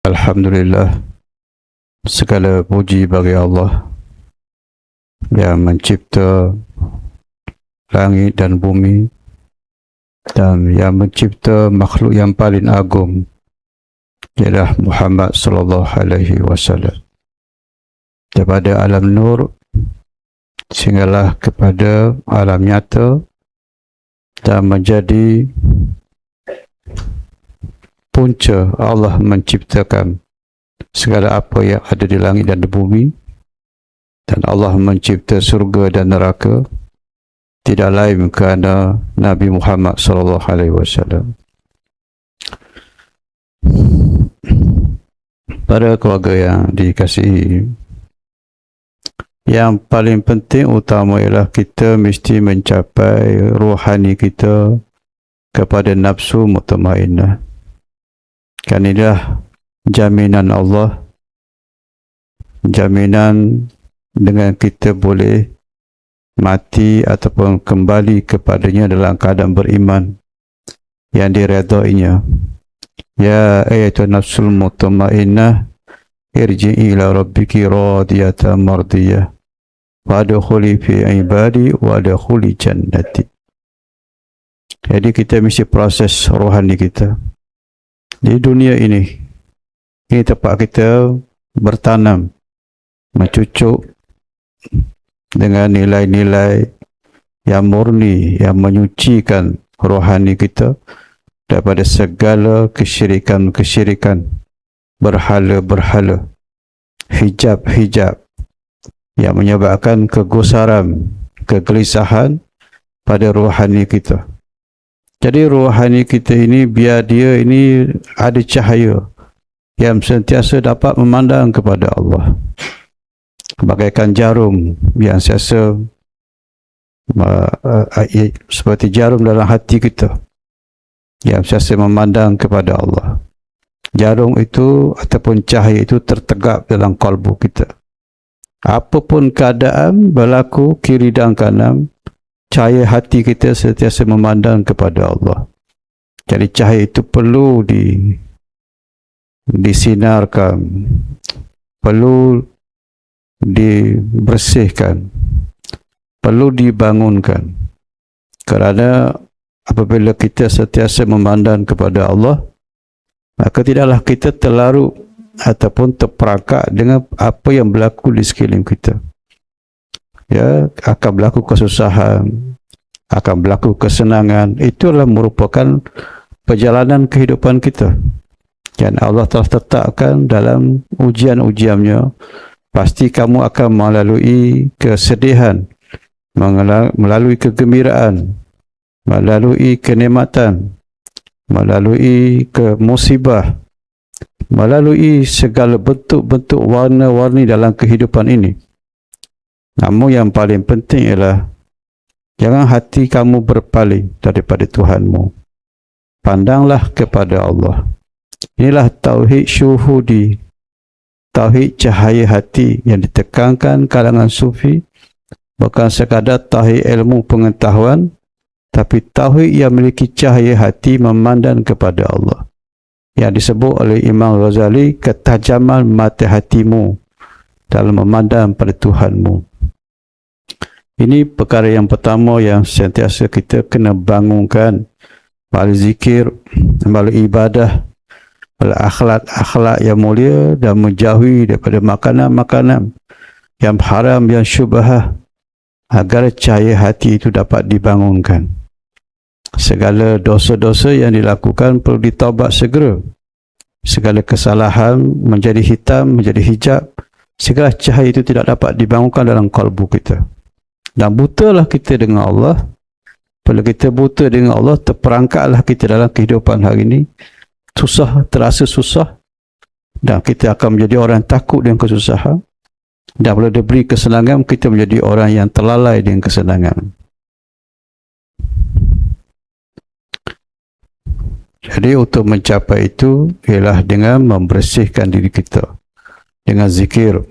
Alhamdulillah, segala puji bagi Allah yang mencipta langit dan bumi dan yang mencipta makhluk yang paling agung ialah Muhammad sallallahu alaihi wasallam. Daripada alam nur sehinggalah kepada alam nyata dan menjadi punca Allah menciptakan segala apa yang ada di langit dan di bumi, dan Allah mencipta surga dan neraka tidak lain kerana Nabi Muhammad sallallahu alaihi wasallam. Para keluarga yang dikasihi, yang paling penting utama ialah kita mesti mencapai rohani kita kepada nafsu mutmainnah. Kan inilah jaminan Allah, jaminan dengan kita boleh mati ataupun kembali kepadanya dalam keadaan beriman yang diredainya. Ya ayyatuhan nafsul mutmainnah irji'i ila rabbiki radiyatan mardiyah wadkhuli fi ibadi wadkhuli jannati. Jadi kita mesti proses rohani kita di dunia ini. Ini tempat kita bertanam, mencucuk dengan nilai-nilai yang murni, yang menyucikan rohani kita daripada segala kesyirikan-kesyirikan, berhala-berhala, hijab-hijab yang menyebabkan kegusaran, kegelisahan pada rohani kita. Jadi rohani kita ini, biar dia ini ada cahaya yang sentiasa dapat memandang kepada Allah, bagaikan jarum yang sentiasa seperti jarum dalam hati kita yang sentiasa memandang kepada Allah. Jarum itu ataupun cahaya itu tertegak dalam kalbu kita. Apapun keadaan berlaku kiri dan kanan, cahaya hati kita sentiasa memandang kepada Allah. Jadi cahaya itu perlu disinarkan, perlu dibersihkan, perlu dibangunkan. Kerana apabila kita sentiasa memandang kepada Allah, maka tidaklah kita terlarut ataupun terperangkap dengan apa yang berlaku di sekeliling kita. Ya, akan berlaku kesusahan, akan berlaku kesenangan. Itulah merupakan perjalanan kehidupan kita yang Allah telah tetapkan dalam ujian-ujiannya. Pasti kamu akan melalui kesedihan, melalui kegembiraan, melalui kenikmatan, melalui musibah, melalui segala bentuk-bentuk warna-warni dalam kehidupan ini. Namun yang paling penting ialah jangan hati kamu berpaling daripada Tuhanmu. Pandanglah kepada Allah. Inilah tauhid syuhudi, tauhid cahaya hati yang ditekankan kalangan sufi. Bukan sekadar tauhid ilmu pengetahuan, tapi tauhid yang memiliki cahaya hati memandang kepada Allah, yang disebut oleh Imam Ghazali ketajaman mata hatimu dalam memandang pada Tuhanmu. Ini perkara yang pertama yang sentiasa kita kena bangunkan melalui zikir, melalui ibadah, melalui akhlak-akhlak yang mulia, dan menjauhi daripada makanan-makanan yang haram, yang syubhah, agar cahaya hati itu dapat dibangunkan. Segala dosa-dosa yang dilakukan perlu ditaubat segera. Segala kesalahan menjadi hitam, menjadi hijab. Segala cahaya itu tidak dapat dibangunkan dalam kalbu kita. Dan butalah kita dengan Allah. Bila kita buta dengan Allah, terperangkaplah kita dalam kehidupan hari ini. Susah, terasa susah. Dan kita akan menjadi orang yang takut dengan kesusahan. Dan bila diberi kesenangan, kita menjadi orang yang terlalai dengan kesenangan. Jadi untuk mencapai itu ialah dengan membersihkan diri kita dengan zikir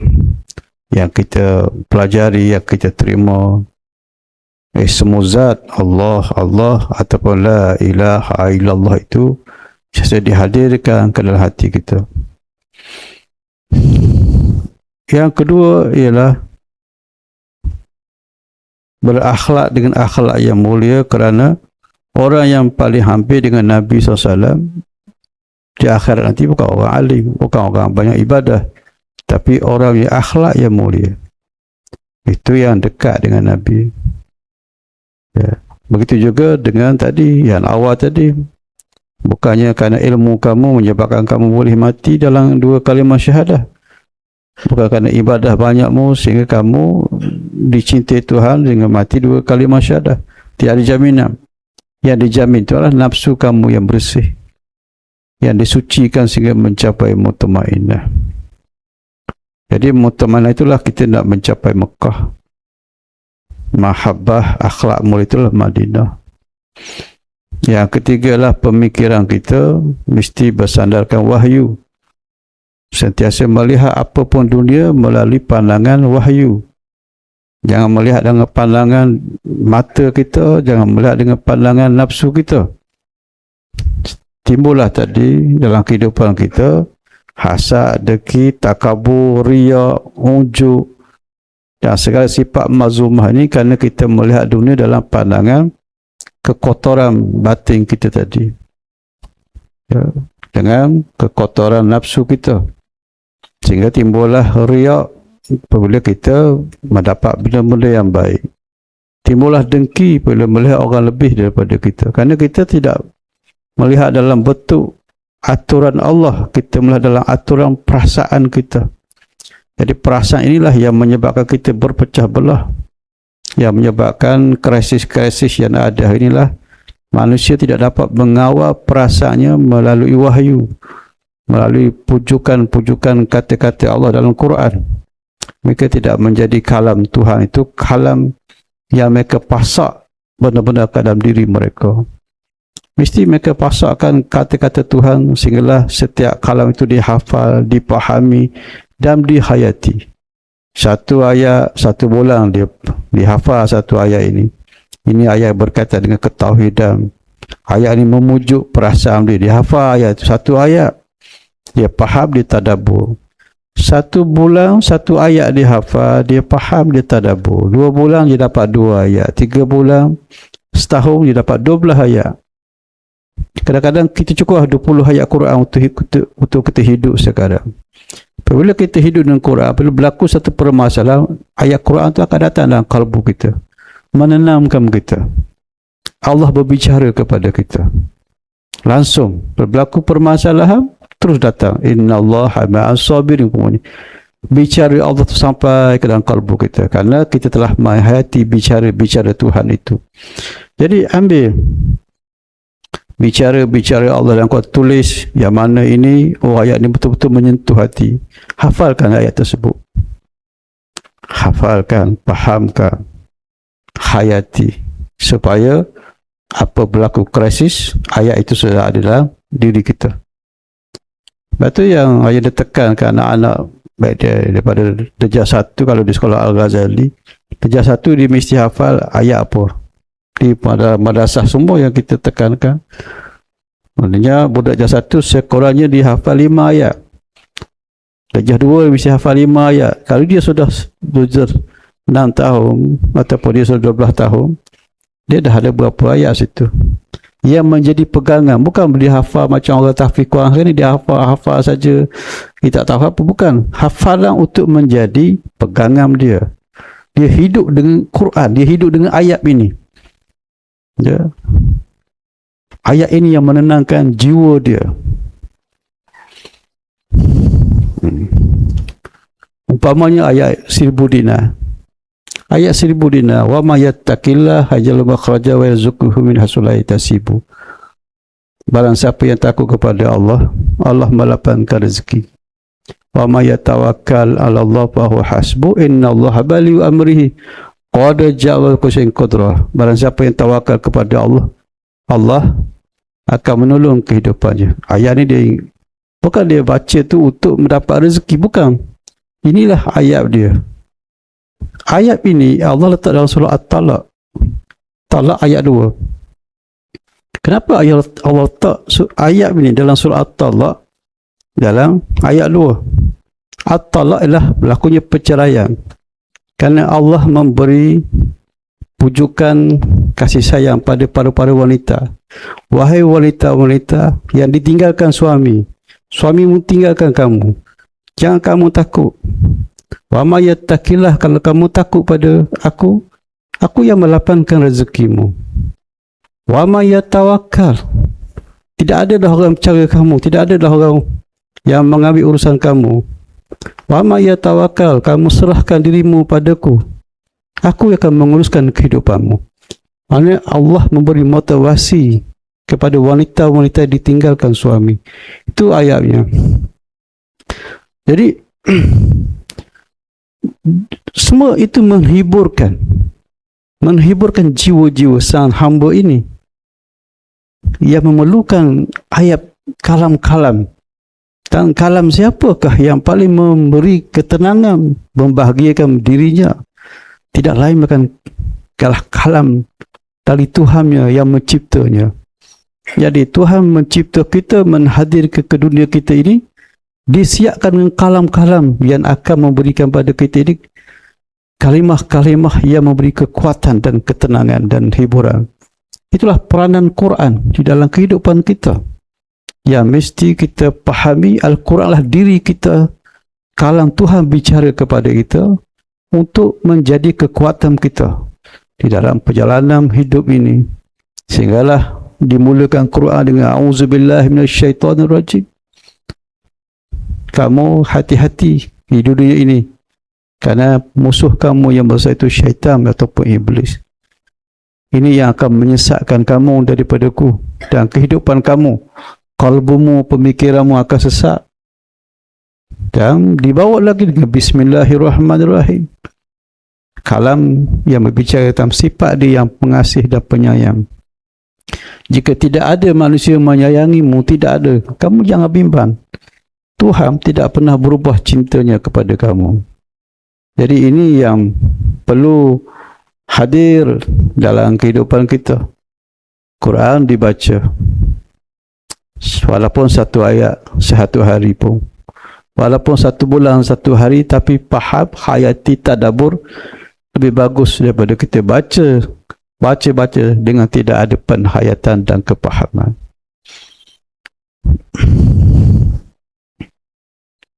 yang kita pelajari, yang kita terima. Semua zat Allah, Allah ataupun la ilaha illallah itu saya dihadirkan ke dalam hati kita. Yang kedua ialah berakhlak dengan akhlak yang mulia, kerana orang yang paling hampir dengan Nabi SAW di akhirat nanti bukan orang alim, bukan orang banyak ibadah, tapi orang yang akhlak yang mulia. Itu yang dekat dengan Nabi. Ya. Begitu juga dengan tadi, yang awal tadi. Bukannya kerana ilmu kamu menyebabkan kamu boleh mati dalam 2 kalimah syahadah. Bukan kerana ibadah banyakmu sehingga kamu dicintai Tuhan sehingga mati 2 kalimah syahadah. Tiada jaminan. Yang dijamin itu adalah nafsu kamu yang bersih, yang disucikan sehingga mencapai mutmainnah. Jadi mutmainnah itulah kita nak mencapai Mekah. Mahabbah, akhlak mulia itulah Madinah. Yang ketiga adalah pemikiran kita mesti bersandarkan wahyu. Sentiasa melihat apapun dunia melalui pandangan wahyu. Jangan melihat dengan pandangan mata kita, jangan melihat dengan pandangan nafsu kita. Timbullah tadi dalam kehidupan kita hasad, dengki, takabur, riya, ujub dan segala sifat mazmumah ini kerana kita melihat dunia dalam pandangan kekotoran batin kita tadi, ya, dengan kekotoran nafsu kita, sehingga timbullah riya apabila kita mendapat benda-benda yang baik. Timbullah dengki apabila melihat orang lebih daripada kita, kerana kita tidak melihat dalam bentuk aturan Allah, kita melihat dalam aturan perasaan kita. Jadi perasaan inilah yang menyebabkan kita berpecah belah, yang menyebabkan krisis-krisis yang ada. Inilah manusia tidak dapat mengawal perasaannya melalui wahyu, melalui pujukan-pujukan kata-kata Allah dalam Quran. Mereka tidak menjadi kalam Tuhan, itu kalam yang mereka pasak benar-benar ke dalam diri mereka. Mesti mereka pasakkan kata-kata Tuhan sehinggalah setiap kalam itu dihafal, dipahami dan dihayati. Satu ayat, satu bulan dia dihafal satu ayat ini. Ini ayat berkaitan dengan ketauhidan. Ayat ini memujuk perasaan dia. Dia hafal ayat itu. Satu ayat. Dia faham, dia tadabbur. Satu bulan, satu ayat dia hafal, dia faham, dia tadabbur. 2 bulan dia dapat 2 ayat. 3 bulan, setahun dia dapat 12 ayat. Kadang-kadang kita cukup 20 ayat Quran untuk kita hidup sekarang. Apabila kita hidup dengan Quran, apabila berlaku satu permasalahan, ayat Quran itu akan datang dalam kalbu kita, menenangkan kita. Allah berbicara kepada kita langsung. Berlaku permasalahan, terus datang innallaha ma'as sabirin. Bicara Allah itu sampai ke dalam kalbu kita, kerana kita telah menghayati bicara Tuhan itu. Jadi ambil bicara Allah dan kau tulis yang mana ini, oh ayat ini betul-betul menyentuh hati. Hafalkan ayat tersebut. Hafalkan, fahamkan, hayati, supaya apa berlaku krisis, ayat itu sudah ada dalam diri kita. Sebab tu yang ayat dia tekankan anak-anak baik dia daripada darjah 1 kalau di sekolah Al-Ghazali, darjah 1 dia mesti hafal ayat apa. Di madrasah semua yang kita tekankan, maknanya budak darjah 1 sekurangnya dia hafal 5 ayat. Darjah 2 mesti hafal 5 ayat. Kalau dia sudah belajar 6 tahun ataupun dia sudah 12 tahun, dia dah ada berapa ayat situ yang menjadi pegangan. Bukan dia hafal macam orang tahfiz Quran ni, dia hafal saja, kita tak tahu apa. Bukan, hafalan untuk menjadi pegangan dia. Dia hidup dengan Quran, dia hidup dengan ayat ini. Ya. Ayat ini yang menenangkan jiwa dia. Umpamanya ayat 1000 dinar. Ayat 1000 dinar, wa may yattaqillah yaj'al makhraja wa yarzuqhu min haitsu la yahtasib. Barang siapa yang takut kepada Allah, Allah melapangkan rezeki. Wa may yatawakkal 'ala Allah fa huwa hasbuh, innallaha balighu amrihi qad ja'ala kulli shay'in qadrah. Barang siapa yang tawakal kepada Allah, Allah akan menolong kehidupannya. Ayat ni dia bukan dia baca tu untuk mendapat rezeki, bukan. Inilah ayat dia. Ayat ini Allah letak dalam surah At-Talaq. Talaq ayat 2. Kenapa Allah letak ayat ini dalam surah At-Talaq dalam ayat 2? at-talaq ialah berlakunya perceraian. Kerana Allah memberi pujukan kasih sayang pada para wanita. Wahai wanita-wanita yang ditinggalkan suami, suamimu tinggalkan kamu, jangan kamu takut. Wa may yattaqillah, kalau kamu takut pada aku yang melapangkan rezekimu. Wa may yatawakkal, tidak ada dah orang percaya kamu, tidak ada dah orang yang mengambil urusan kamu. Wa may yatawakkal, kamu serahkan dirimu padaku, aku akan menguruskan kehidupanmu. Maksudnya Allah memberi motivasi kepada wanita-wanita yang ditinggalkan suami. Itu ayatnya. Jadi semua itu menghiburkan jiwa-jiwa sang hamba ini yang memerlukan ayat kalam-kalam. Dan kalam siapakah yang paling memberi ketenangan, membahagiakan dirinya? Tidak lain bukan kalam dari Tuhannya yang menciptanya. Jadi Tuhan mencipta kita, menghadir ke dunia kita ini, disiapkan dengan kalam-kalam yang akan memberikan pada kita ini kalimah-kalimah yang memberi kekuatan dan ketenangan dan hiburan. Itulah peranan Quran di dalam kehidupan kita. Ya, mesti kita pahami Al-Quran lah diri kita, kalam Tuhan bicara kepada kita untuk menjadi kekuatan kita di dalam perjalanan hidup ini. Sehinggalah dimulakan Quran dengan A'udzubillahi minasyaitonirrajim. Kamu hati-hati di dunia ini, kerana musuh kamu yang besar itu syaitan ataupun iblis. Ini yang akan menyesatkan kamu daripadaku dan kehidupan kamu. Kalbumu, pemikiranmu akan sesat. Dan dibawa lagi dengan Bismillahirrahmanirrahim. Kalam yang berbicara tentang sifat dia yang pengasih dan penyayang. Jika tidak ada manusia menyayangimu, tidak ada, kamu jangan bimbang. Tuhan tidak pernah berubah cintanya kepada kamu. Jadi ini yang perlu hadir dalam kehidupan kita. Quran dibaca. Walaupun satu ayat satu hari pun, walaupun satu bulan satu hari, tapi faham, hayati, tadabbur lebih bagus daripada kita baca dengan tidak ada penghayatan dan kepahaman.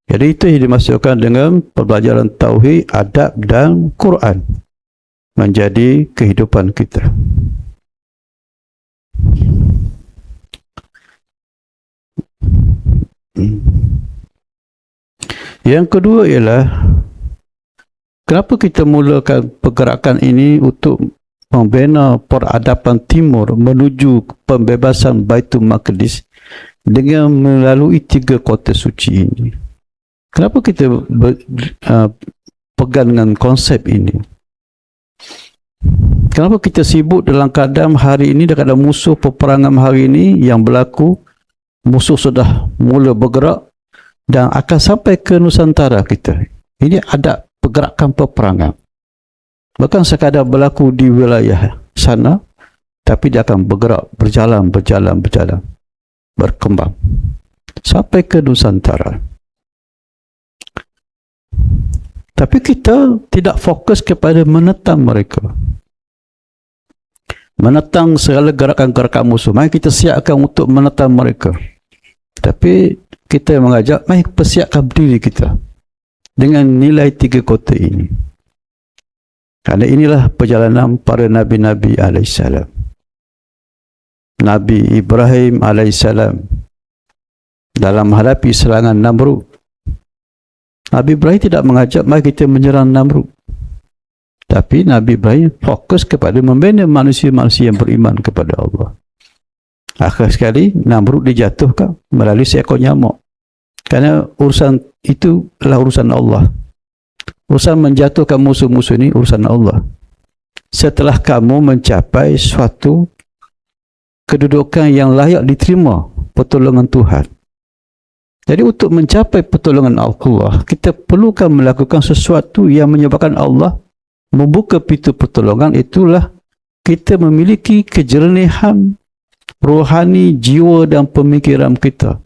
Jadi itu yang dimasukkan dengan pembelajaran tauhid, adab dan Quran menjadi kehidupan kita. Yang kedua ialah, kenapa kita mulakan pergerakan ini untuk membina peradaban timur menuju pembebasan Baitul Maqdis dengan melalui 3 kota suci ini? Kenapa kita pegang dengan konsep ini? Kenapa kita sibuk dalam keadaan hari ini, dalam musuh peperangan hari ini yang berlaku? Musuh sudah mula bergerak dan akan sampai ke Nusantara kita. Ini ada pergerakan peperangan. Bukan sekadar berlaku di wilayah sana, tapi dia akan bergerak, berjalan, berkembang sampai ke Nusantara. Tapi kita tidak fokus kepada menentang mereka, menentang segala gerakan-gerakan musuh. Mari kita siapkan untuk menentang mereka. Tapi kita mengajak, mari persiapkan diri kita dengan nilai 3 kota ini. Kerana inilah perjalanan para Nabi-Nabi alaihissalam. Nabi Ibrahim alaihissalam dalam menghadapi serangan Namrud, Nabi Ibrahim tidak mengajak mari kita menyerang Namrud. Tapi Nabi Ibrahim fokus kepada membina manusia-manusia yang beriman kepada Allah. Akhir sekali Namrud dijatuhkan melalui seekor nyamuk. Kerana urusan itu adalah urusan Allah. Urusan menjatuhkan musuh-musuh ini urusan Allah. Setelah kamu mencapai suatu kedudukan yang layak diterima pertolongan Tuhan. Jadi untuk mencapai pertolongan Allah, kita perlukan melakukan sesuatu yang menyebabkan Allah membuka pintu pertolongan. Itulah kita memiliki kejernihan rohani jiwa dan pemikiran kita.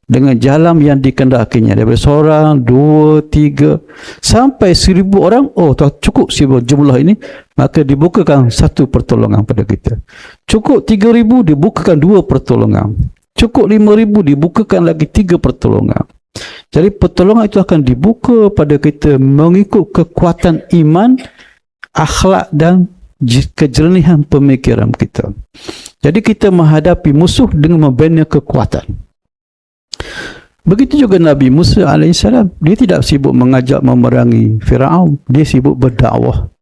dengan jalan yang dikendakinya, daripada seorang, dua, tiga sampai 1,000 orang. Oh, cukup jumlah ini, maka dibukakan satu pertolongan pada kita. Cukup 3,000, dibukakan 2 pertolongan. Cukup 5,000, dibukakan lagi 3 pertolongan. Jadi pertolongan itu akan dibuka pada kita mengikut kekuatan iman, akhlak dan kejernihan pemikiran kita. Jadi kita menghadapi musuh dengan membina kekuatan. Begitu juga Nabi Musa AS, dia tidak sibuk mengajak memerangi Firaun, dia sibuk berdakwah,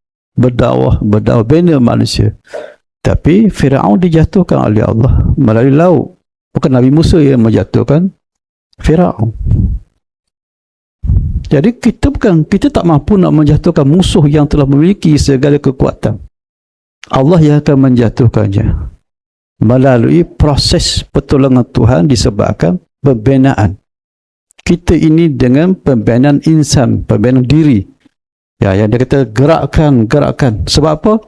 bina manusia. Tapi Firaun dijatuhkan oleh Allah melalui laut. Bukan Nabi Musa yang menjatuhkan Firaun. Jadi kita tak mampu nak menjatuhkan musuh yang telah memiliki segala kekuatan. Allah yang akan menjatuhkannya melalui proses pertolongan Tuhan disebabkan pembinaan kita ini dengan pembinaan insan, pembinaan diri. Ya, yang dia kata gerakan. Sebab apa?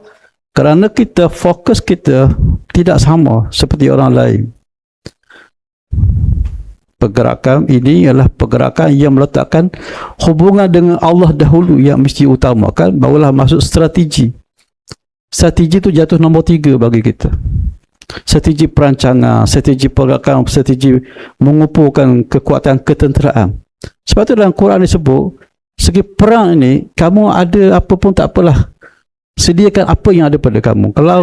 Kerana kita fokus kita tidak sama seperti orang lain. Pergerakan ini ialah pergerakan yang meletakkan hubungan dengan Allah dahulu yang mesti utamakan, barulah masuk strategi. Strategi itu jatuh nombor 3 bagi kita. Strategi perancangan, strategi pergerakan, strategi mengumpulkan kekuatan ketenteraan. Sebab itu dalam Quran disebut, segi perang ini, kamu ada apa pun tak apalah. Sediakan apa yang ada pada kamu. Kalau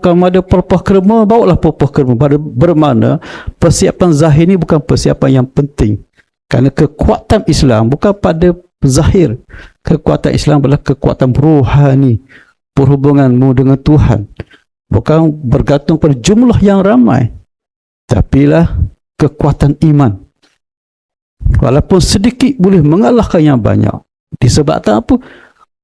kamu ada perpah kerma, bawalah perpah kerma. Bermakna persiapan zahir ini bukan persiapan yang penting. Kerana kekuatan Islam bukan pada zahir. Kekuatan Islam adalah kekuatan rohani, perhubunganmu dengan Tuhan. Bukan bergantung pada jumlah yang ramai, tapilah kekuatan iman. Walaupun sedikit boleh mengalahkan yang banyak. Disebabkan apa?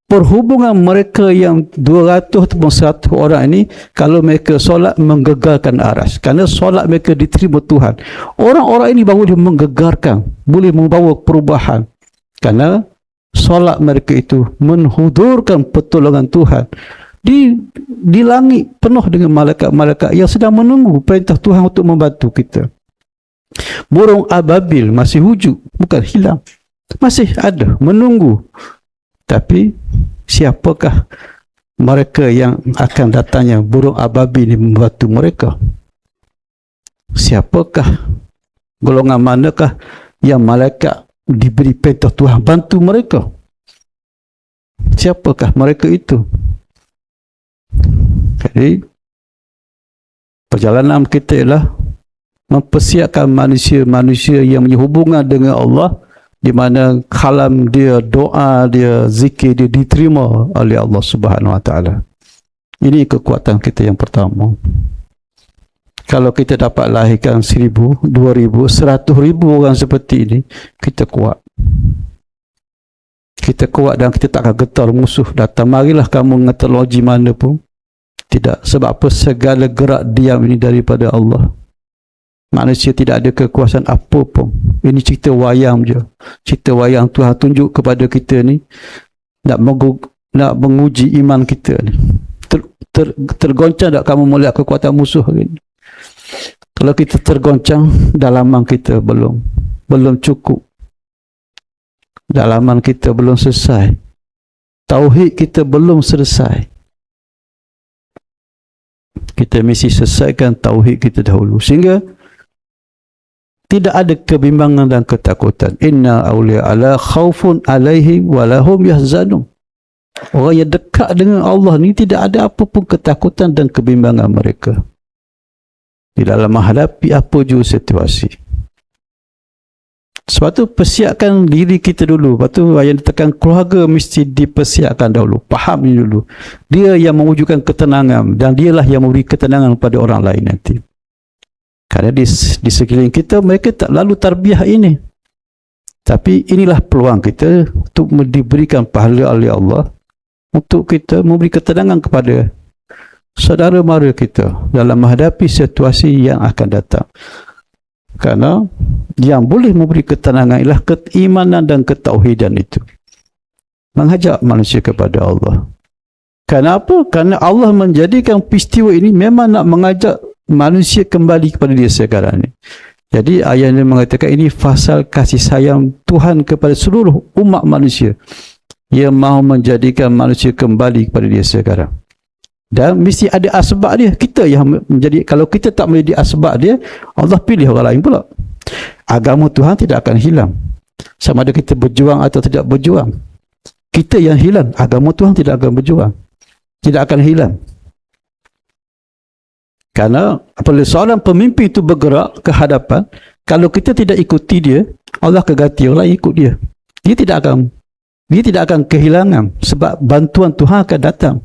Perhubungan mereka yang 200 ataupun 100 orang ini, kalau mereka solat menggegarkan aras. Kerana solat mereka diterima Tuhan. Orang-orang ini baru boleh menggegarkan, boleh membawa perubahan. Kerana solat mereka itu menghudurkan pertolongan Tuhan. Di langit penuh dengan malaikat-malaikat yang sedang menunggu perintah Tuhan untuk membantu kita. Burung ababil masih wujud, bukan hilang. Masih ada, menunggu. Tapi siapakah mereka yang akan datangnya burung ababil ini membantu mereka? Siapakah, golongan manakah yang malaikat diberi perintah Tuhan bantu mereka? Siapakah mereka itu? Jadi perjalanan kita ialah mempersiapkan manusia-manusia yang punya hubungan dengan Allah, di mana kalam dia, doa dia, zikir dia diterima oleh Allah Subhanahu Wa Taala. Ini kekuatan kita yang pertama. Kalau kita dapat lahirkan 1,000, 2,000, 100,000 orang seperti ini, kita kuat. Kita kuat dan kita tak akan getar musuh datang. Marilah kamu dengan teknologi mana pun. Tidak. Sebab apa? Segala gerak diam ini daripada Allah. Manusia tidak ada kekuasaan apa pun. Ini cerita wayang je. Cerita wayang Tuhan tunjuk kepada kita ni, nak menguji iman kita ni. Tergoncang tak kamu melihat kekuatan musuh hari ni? Kalau kita tergoncang, dalaman kita belum cukup. Dalaman kita belum selesai. Tauhid kita belum selesai. Kita mesti selesaikan tauhid kita dahulu, sehingga tidak ada kebimbangan dan ketakutan. Inna awliya ala khawfun alaihim walahum yahzanun. Orang yang dekat dengan Allah ni tidak ada apa pun ketakutan dan kebimbangan mereka di dalam menghadapi apa jua situasi. Sebab tu persiapkan diri kita dulu. Lepas tu yang ditekan keluarga mesti dipersiapkan dahulu. Faham ni dulu. Dia yang mewujudkan ketenangan dan dialah yang memberi ketenangan pada orang lain nanti. Kerana di sekeliling kita mereka tak lalu tarbiyah ini. Tapi inilah peluang kita untuk diberikan pahala oleh Allah untuk kita memberi ketenangan kepada saudara mara kita dalam menghadapi situasi yang akan datang. Kerana yang boleh memberi ketenangan ialah keimanan dan ketauhidan itu. Mengajak manusia kepada Allah. Kenapa? Kerana Allah menjadikan peristiwa ini memang nak mengajak manusia kembali kepada dia sekarang ini. Jadi ayat ini mengatakan ini fasal kasih sayang Tuhan kepada seluruh umat manusia. Ia mahu menjadikan manusia kembali kepada dia sekarang. Dan mesti ada asbab dia. Kita yang menjadi, kalau kita tak menjadi asbab dia, Allah pilih orang lain pula. Agama Tuhan tidak akan hilang. Sama ada kita berjuang atau tidak berjuang. Kita yang hilang, agama Tuhan tidak akan berjuang. Tidak akan hilang. Karena apabila seorang pemimpin itu bergerak ke hadapan, kalau kita tidak ikuti dia, Allah akan ganti orang lain ikut dia. Dia tidak akan kehilangan sebab bantuan Tuhan akan datang.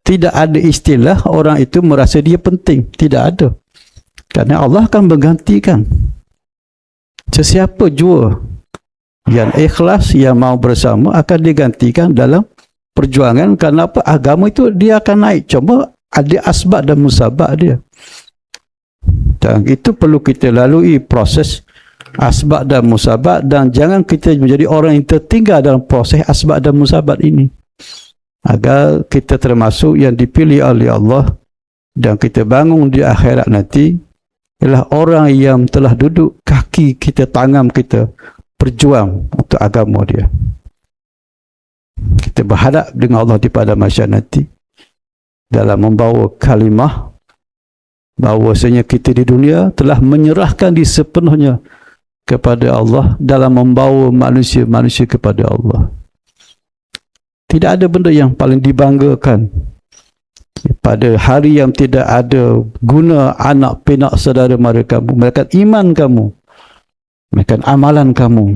Tidak ada istilah orang itu merasa dia penting. Tidak ada. Kerana Allah akan menggantikan. Sesiapa jua yang ikhlas, yang mau bersama akan digantikan dalam perjuangan. Kerana apa? Agama itu dia akan naik. Cuma ada asbab dan musabab dia. Dan itu perlu kita lalui proses asbab dan musabab, dan jangan kita menjadi orang yang tertinggal dalam proses asbab dan musabab ini. Agar kita termasuk yang dipilih oleh Allah dan kita bangun di akhirat nanti ialah orang yang telah duduk kaki kita, tangan kita berjuang untuk agama dia. Kita berhadap dengan Allah di pada masa nanti dalam membawa kalimah bahawasanya kita di dunia telah menyerahkan di sepenuhnya kepada Allah dalam membawa manusia-manusia kepada Allah. Tidak ada benda yang paling dibanggakan pada hari yang tidak ada guna anak pinak saudara mara kamu, mereka iman kamu, mereka amalan kamu.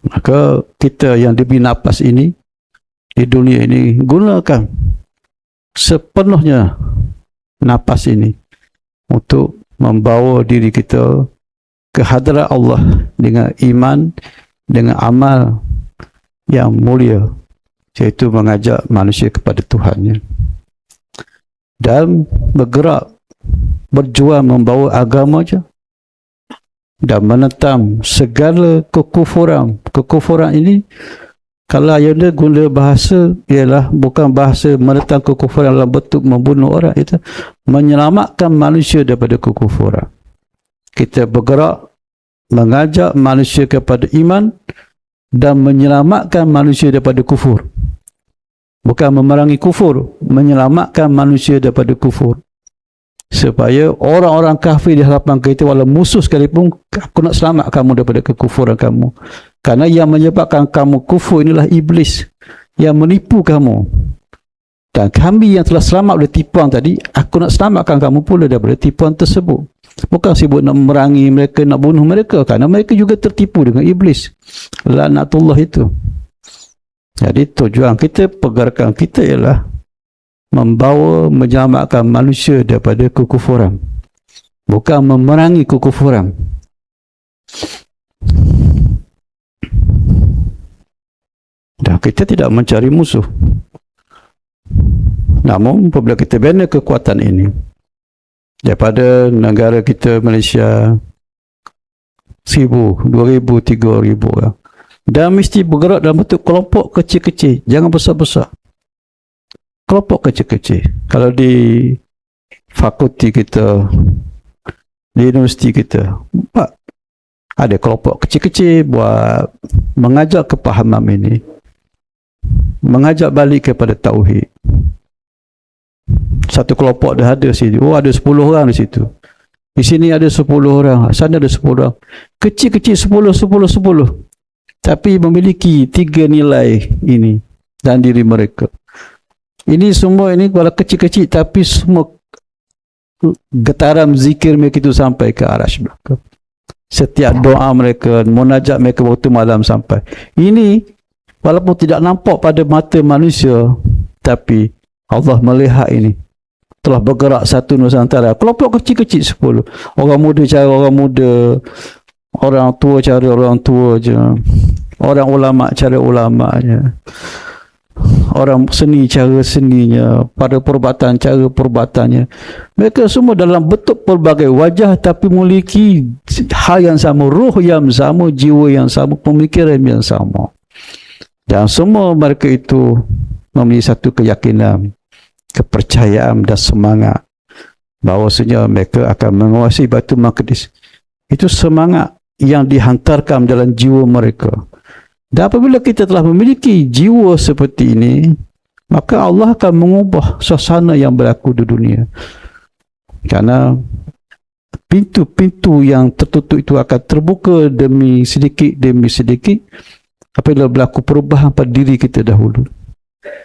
Maka kita yang diberi nafas ini di dunia ini, gunakan sepenuhnya nafas ini untuk membawa diri kita ke hadirat Allah dengan iman, dengan amal yang mulia, iaitu mengajak manusia kepada Tuhannya dan bergerak berjuang membawa agama saja dan menentang segala kekufuran ini. Kalau ayahnya guna bahasa ialah bukan bahasa menentang kekufuran dalam bentuk membunuh orang, itu menyelamatkan manusia daripada kekufuran. Kita bergerak mengajak manusia kepada iman dan menyelamatkan manusia daripada kufur. Bukan memerangi kufur, menyelamatkan manusia daripada kufur. Supaya orang-orang kafir di hadapan kita, walau musuh sekalipun, aku nak selamat kamu daripada kekufuran kamu. Karena yang menyebabkan kamu kufur inilah iblis yang menipu kamu. Dan kami yang telah selamat dari tipuan tadi, aku nak selamatkan kamu pula daripada tipuan tersebut. Bukan sibuk nak memerangi mereka, nak bunuh mereka, kerana mereka juga tertipu dengan iblis. Laknatullah itu. Jadi tujuan kita, pergerakan kita ialah membawa, menyelamatkan manusia daripada kekufuran, bukan memerangi kekufuran. Dan kita tidak mencari musuh. Namun apabila kita bina kekuatan ini daripada negara kita Malaysia 1,000, 2,000, 3,000 orang, dan mesti bergerak dalam bentuk kelompok kecil-kecil, jangan besar-besar. Kelompok kecil-kecil. Kalau di fakulti kita, di universiti kita, ada kelompok kecil-kecil buat mengajak kepahaman ini, mengajak balik kepada tauhid. Satu kelompok dah ada situ. Oh, ada 10 orang di situ. Di sini ada 10 orang, sana ada 10 orang. Kecil-kecil 10. Tapi memiliki 3 nilai ini dan diri mereka. Ini semua ini kalau kecil-kecil, tapi semua getaran zikir mereka itu sampai ke arasy belaka. Setiap doa mereka, munajat mereka waktu malam sampai. Ini walaupun tidak nampak pada mata manusia, tapi Allah melihat ini. Telah bergerak satu Nusantara. Kelompok kecil-kecil 10. Orang muda cara orang muda, orang tua cara orang tua je. Orang ulama cara ulamanya. Orang seni cara seninya, pada perubatan cara perubatannya. Mereka semua dalam bentuk pelbagai wajah, tapi memiliki hal yang sama, ruh yang sama, jiwa yang sama, pemikiran yang sama. Dan semua mereka itu memiliki satu keyakinan, kepercayaan dan semangat bahawasanya mereka akan menguasai Baitul Maqdis. Itu semangat yang dihantarkan dalam jiwa mereka. Dan apabila kita telah memiliki jiwa seperti ini, maka Allah akan mengubah suasana yang berlaku di dunia. Kerana pintu-pintu yang tertutup itu akan terbuka demi sedikit apabila berlaku perubahan pada diri kita dahulu.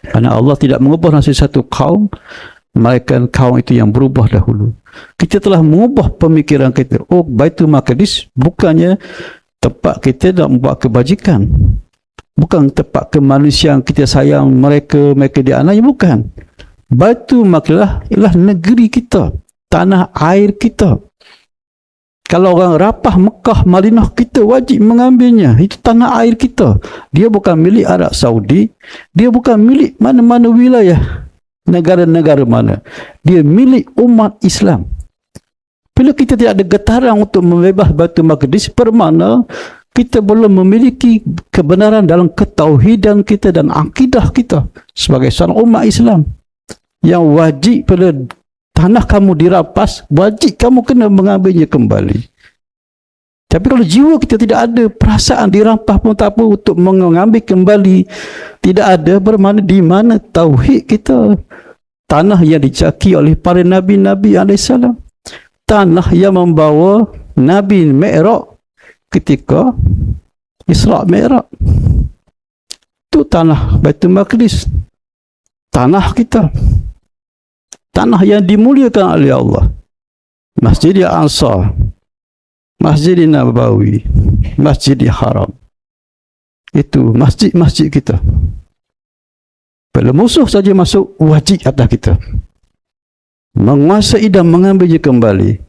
Kerana Allah tidak mengubah nasib satu kaum, melainkan kaum itu yang berubah dahulu. Kita telah mengubah pemikiran kita. Oh, Baitul Maqdis bukannya tempat kita nak membuat kebajikan, bukan tempat kemanusiaan kita sayang mereka dianaya, bukan. Baitul Maqdis ialah negeri kita, tanah air kita. Kalau orang rapah Mekah, Madinah, kita wajib mengambilnya. Itu tanah air kita. Dia bukan milik Arab Saudi, dia bukan milik mana-mana wilayah, negara-negara mana. Dia milik umat Islam. Bila kita tidak ada getaran untuk membebas Baitul Maqdis, bermakna kita belum memiliki kebenaran dalam ketauhidan kita dan akidah kita sebagai seorang umat Islam. Yang wajib pada tanah kamu dirampas, wajib kamu kena mengambilnya kembali. Tapi kalau jiwa kita tidak ada perasaan dirampas pun tak apa untuk mengambil kembali, tidak ada, bermakna di mana tauhid kita? Tanah yang dicaki oleh para Nabi-Nabi AS, tanah yang membawa Nabi Mi'raj ketika Isra' Mi'raj. Itu tanah Baitul Maqdis, tanah kita, tanah yang dimuliakan oleh Allah. Masjid Al-Aqsa, Masjid Nabawi, Masjid Haram, itu masjid-masjid kita. Bila musuh saja masuk, wajib atas kita menguasai dan mengambilnya kembali.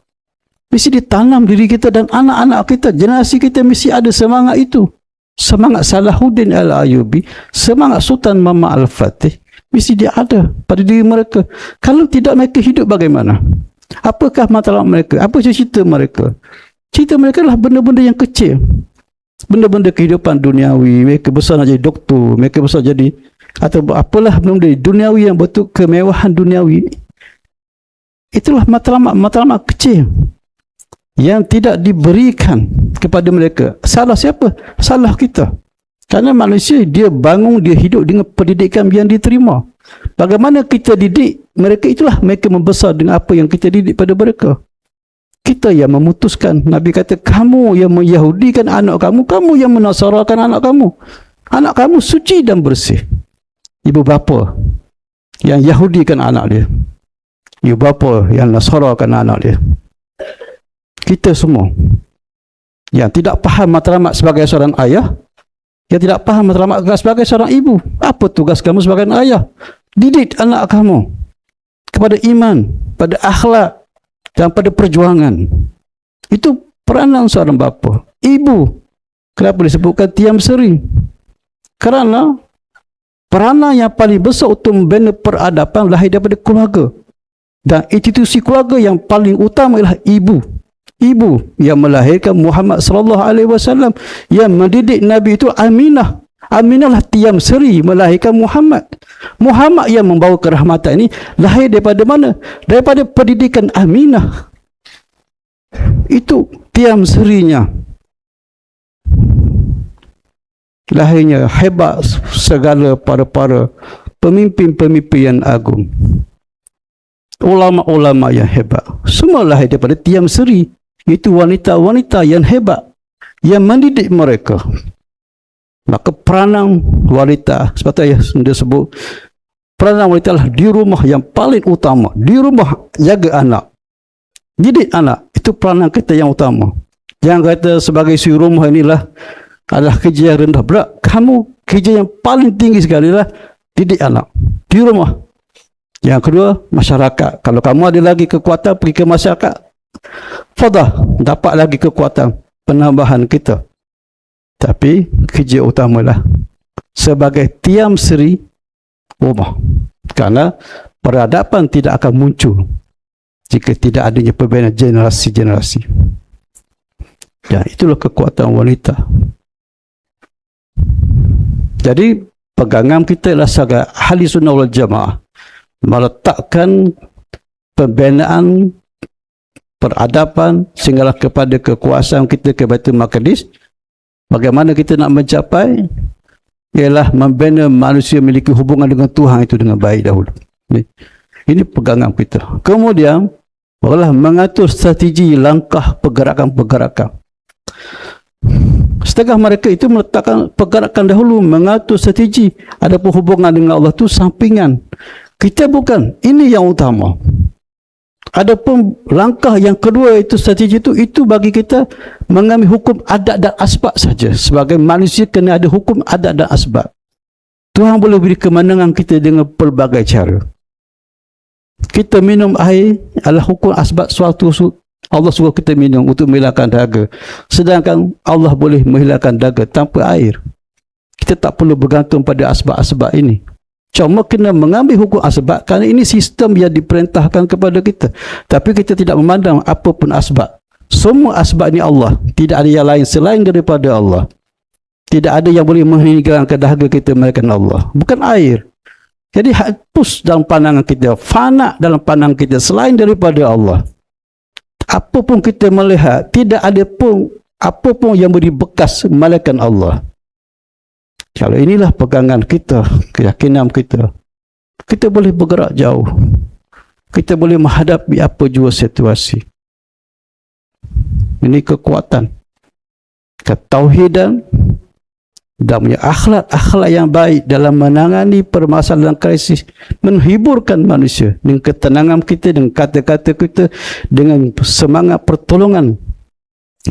Mesti ditanam diri kita dan anak-anak kita, generasi kita mesti ada semangat itu. Semangat Salahuddin Al-Ayyubi, semangat Sultan Muhammad Al-Fatih, mesti dia ada pada diri mereka. Kalau tidak, mereka hidup bagaimana? Apakah matlamat mereka? Apa cerita mereka? Cerita mereka adalah benda-benda yang kecil, benda-benda kehidupan duniawi. Mereka besar nak jadi doktor, mereka besar jadi atau apalah benda duniawi yang betul, kemewahan duniawi. Itulah matlamat kecil yang tidak diberikan kepada mereka. Salah siapa? Salah kita. Kerana manusia, dia bangun, dia hidup dengan pendidikan yang diterima. Bagaimana kita didik mereka, itulah mereka membesar dengan apa yang kita didik pada mereka. Kita yang memutuskan. Nabi kata, kamu yang menyahudikan anak kamu, kamu yang menasarakan anak kamu. Anak kamu suci dan bersih. Ibu bapa yang Yahudikan anak dia, ibu bapa yang nasarakan anak dia. Kita semua yang tidak faham matlamat sebagai seorang ayah, yang tidak faham matlamat sebagai seorang ibu. Apa tugas kamu sebagai ayah? Didik anak kamu kepada iman, pada akhlak dan pada perjuangan. Itu peranan seorang bapa. Ibu, kenapa disebutkan Tiam Seri? Kerana peranan yang paling besar untuk membina peradaban lahir daripada keluarga. Dan institusi keluarga yang paling utama ialah ibu. Ibu yang melahirkan Muhammad sallallahu alaihi wasallam, yang mendidik Nabi itu Aminah. Aminah lah Tiam Seri melahirkan Muhammad. Muhammad yang membawa kerahmatan ini lahir daripada mana? Daripada pendidikan Aminah. Itu Tiam Serinya. Lahirnya hebat segala para pemimpin-pemimpin yang agung, ulama-ulama yang hebat, semua lahir daripada Tiam Seri. Itu wanita-wanita yang hebat yang mendidik mereka. Maka peranan wanita, seperti yang dia sebut, peranan wanita adalah di rumah yang paling utama. Di rumah jaga anak, didik anak, itu peranan kita yang utama. Jangan kata sebagai si rumah inilah adalah kerja yang rendah berat. Kamu kerja yang paling tinggi sekali lah didik anak di rumah. Yang kedua, masyarakat. Kalau kamu ada lagi kekuatan, pergi ke masyarakat, fadah, dapat lagi kekuatan penambahan kita. Tapi kerja utamalah sebagai Tiam Seri rumah. Kerana peradaban tidak akan muncul jika tidak adanya perbezaan generasi-generasi. Ya, itulah kekuatan wanita. Jadi pegangan kita adalah sebagai ahli sunnah wal jamaah, meletakkan pembinaan peradaban sehinggalah kepada kekuasaan kita ke Baitul Maqdis. Bagaimana kita nak mencapai? Ialah membina manusia memiliki hubungan dengan Tuhan itu dengan baik dahulu. Ini pegangan kita. Kemudian barulah mengatur strategi langkah pergerakan-pergerakan. Setengah mereka itu meletakkan pergerakan dahulu, mengatur strategi. Adapun hubungan dengan Allah itu sampingan. Kita bukan. Ini yang utama. Adapun langkah yang kedua itu strategi itu bagi kita mengambil hukum adat dan asbab saja. Sebagai manusia kena ada hukum adat dan asbab. Tuhan boleh beri kemenangan kita dengan pelbagai cara. Kita minum air adalah hukum asbab suatu Allah suruh kita minum untuk menghilangkan dahaga. Sedangkan Allah boleh menghilangkan dahaga tanpa air. Kita tak perlu bergantung pada asbab-asbab ini. Cuma kena mengambil hukum asbab kerana ini sistem yang diperintahkan kepada kita. Tapi kita tidak memandang apapun asbab. Semua asbab ini Allah. Tidak ada yang lain selain daripada Allah. Tidak ada yang boleh menghilangkan dahaga kita melainkan Allah. Bukan air. Jadi hapus dalam pandangan kita. Fana dalam pandangan kita selain daripada Allah. Apapun kita melihat, tidak ada pun apapun yang beri bekas melainkan Allah. Kalau inilah pegangan kita, keyakinan kita, kita boleh bergerak jauh. Kita boleh menghadapi apa jua situasi. Ini kekuatan, ketauhidan dan punya akhlak yang baik dalam menangani permasalahan krisis, menghiburkan manusia dengan ketenangan kita, dengan kata-kata kita, dengan semangat pertolongan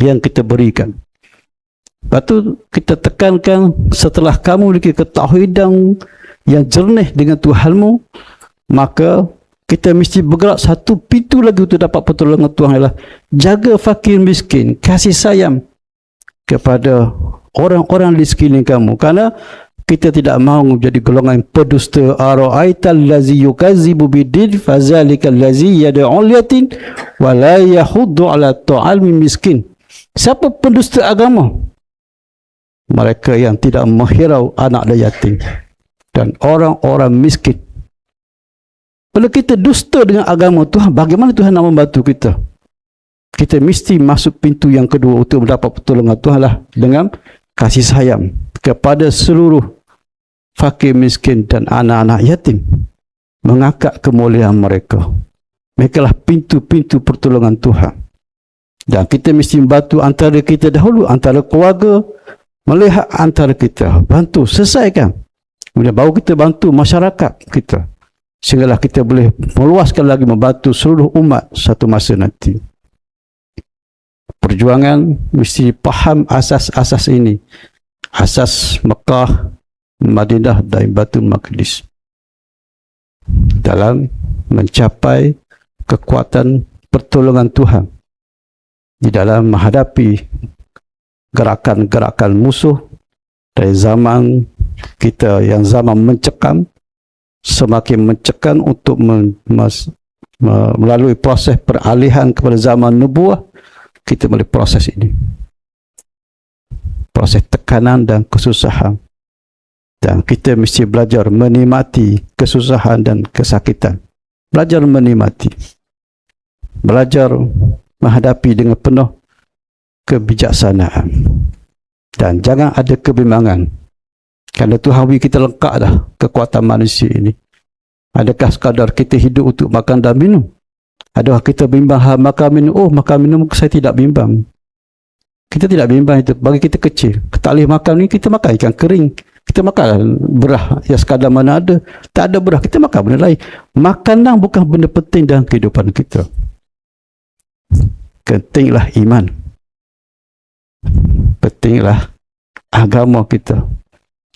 yang kita berikan. Lepas tu kita tekankan, setelah kamu memiliki ketauhidan yang jernih dengan Tuhanmu, maka kita mesti bergerak satu pintu lagi untuk dapat pertolongan Tuhan, ialah jaga fakir miskin, kasih sayang kepada orang-orang di sekeliling kamu. Kerana kita tidak mahu menjadi golongan pendusta. Ara'aital ladzi yukadzibu bid-din fadzalikal ladzi yad'ul yatim wa la yahuddu 'ala ta'amil miskin. Siapa pendusta agama? Mereka yang tidak menghirau anak dan yatim dan orang-orang miskin. Kalau kita dusta dengan agama Tuhan, bagaimana Tuhan nak membantu kita? Kita mesti masuk pintu yang kedua untuk mendapat pertolongan Tuhan lah, dengan kasih sayang kepada seluruh fakir miskin dan anak-anak yatim. Mengangkat kemuliaan mereka. Mereka lah pintu-pintu pertolongan Tuhan. Dan kita mesti membantu antara kita dahulu, antara keluarga, melihat antara kita, bantu, selesaikan. Kemudian baru kita bantu masyarakat kita. Sehinggalah kita boleh meluaskan lagi, membantu seluruh umat satu masa nanti. Perjuangan mesti faham asas-asas ini. Asas Mekah, Madinah dan Baitul Maqdis. Dalam mencapai kekuatan pertolongan Tuhan. Di dalam menghadapi gerakan-gerakan musuh dari zaman kita yang zaman mencekam, semakin mencekam untuk melalui proses peralihan kepada zaman nubuah. Kita melalui proses ini, proses tekanan dan kesusahan, dan kita mesti belajar menikmati kesusahan dan kesakitan, belajar menikmati, belajar menghadapi dengan penuh kebijaksanaan, dan jangan ada kebimbangan. Kerana Tuhan beri kita lengkap dah kekuatan manusia ini. Adakah sekadar kita hidup untuk makan dan minum? Adakah kita bimbang makan minum? Oh, makan minum saya tidak bimbang. Kita tidak bimbang itu. Bagi kita kecil, tak boleh makan ni, kita makan ikan kering. Kita makan berah yang sekadar mana ada. Tak ada berah, kita makan benda lain. Makanan bukan benda penting dalam kehidupan kita. Pentinglah iman. Pentinglah agama kita.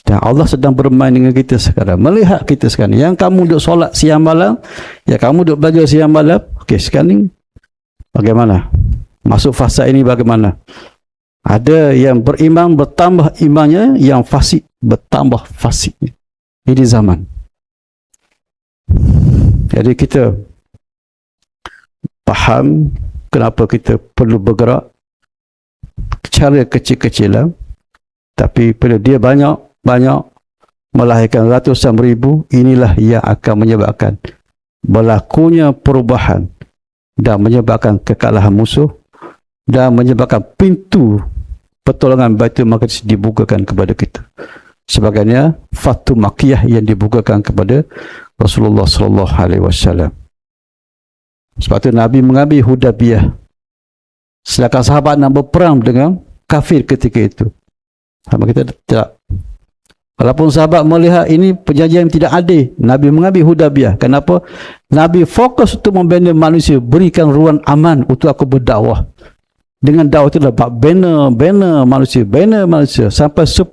Dan Allah sedang bermain dengan kita sekarang. Melihat kita sekarang. Yang kamu duduk solat siang malam, yang kamu duduk belajar siang malam. Okey, sekarang ni bagaimana? Masuk fasa ini bagaimana? Ada yang beriman bertambah imannya, yang fasik bertambah fasiknya. Ini zaman. Jadi kita faham kenapa kita perlu bergerak cara kecil-kecilan, tapi bila dia banyak melahirkan ratusan ribu, inilah yang akan menyebabkan berlakunya perubahan dan menyebabkan kekalahan musuh dan menyebabkan pintu pertolongan Baitul Maqdis dibukakan kepada kita. Sebagainya Fatu Makkiyah yang dibukakan kepada Rasulullah sallallahu alaihi wasallam. Sebab itu Nabi mengambil Hudaybiyah. Sedangkan sahabat nak berperang dengan kafir ketika itu. Sama kita tidak. Walaupun sahabat melihat ini perjanjian yang tidak adil, Nabi mengambil Hudaybiyah. Kenapa? Nabi fokus untuk membina manusia, berikan ruang aman untuk aku berdakwah. Dengan dakwah itu dapat bina manusia sampai 10,000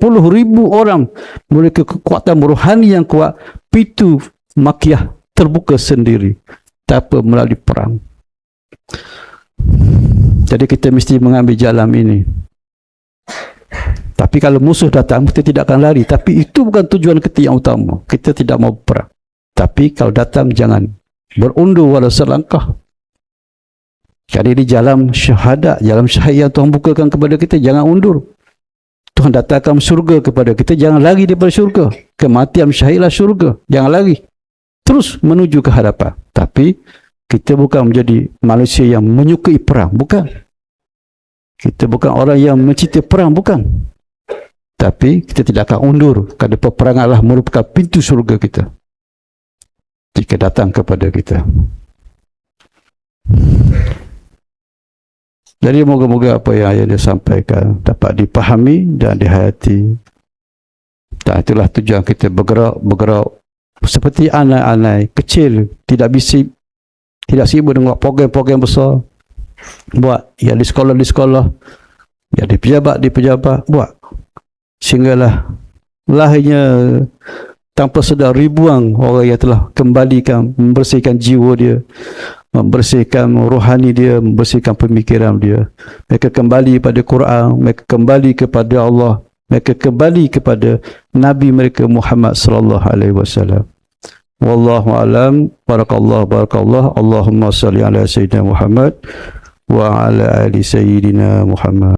orang memiliki kekuatan rohani yang kuat. Pintu Makkiyah terbuka sendiri tanpa melalui perang. Jadi kita mesti mengambil jalan ini. Tapi kalau musuh datang, kita tidak akan lari. Tapi itu bukan tujuan kita yang utama. Kita tidak mau perang. Tapi kalau datang, jangan berundur walau selangkah. Jadi di jalan syahadat, jalan syahid yang Tuhan bukakan kepada kita, jangan undur. Tuhan datangkan syurga kepada kita, jangan lari daripada syurga. Kematian syahidlah syurga. Jangan lari. Terus menuju ke hadapan. Tapi kita bukan menjadi manusia yang menyukai perang. Bukan. Kita bukan orang yang mencintai perang. Bukan. Tapi kita tidak akan undur kerana peperanganlah merupakan pintu surga kita jika datang kepada kita. Jadi moga-moga apa yang ayah dia sampaikan dapat dipahami dan dihayati. Dan itulah tujuan kita bergerak seperti anak-anak kecil, tidak bisik, tidak sibuk dengan program-program besar. Buat yang di sekolah, yang di pejabat, buat. Sehinggalah lahirnya tanpa sedar ribuan orang yang telah kembalikan, membersihkan jiwa dia, membersihkan rohani dia, membersihkan pemikiran dia. Mereka kembali pada Quran, mereka kembali kepada Allah, mereka kembali kepada Nabi mereka Muhammad sallallahu alaihi wasallam. Wallahu alam. Barakallah. Allahumma salli ala sayyidina Muhammad wa ala ali sayyidina Muhammad.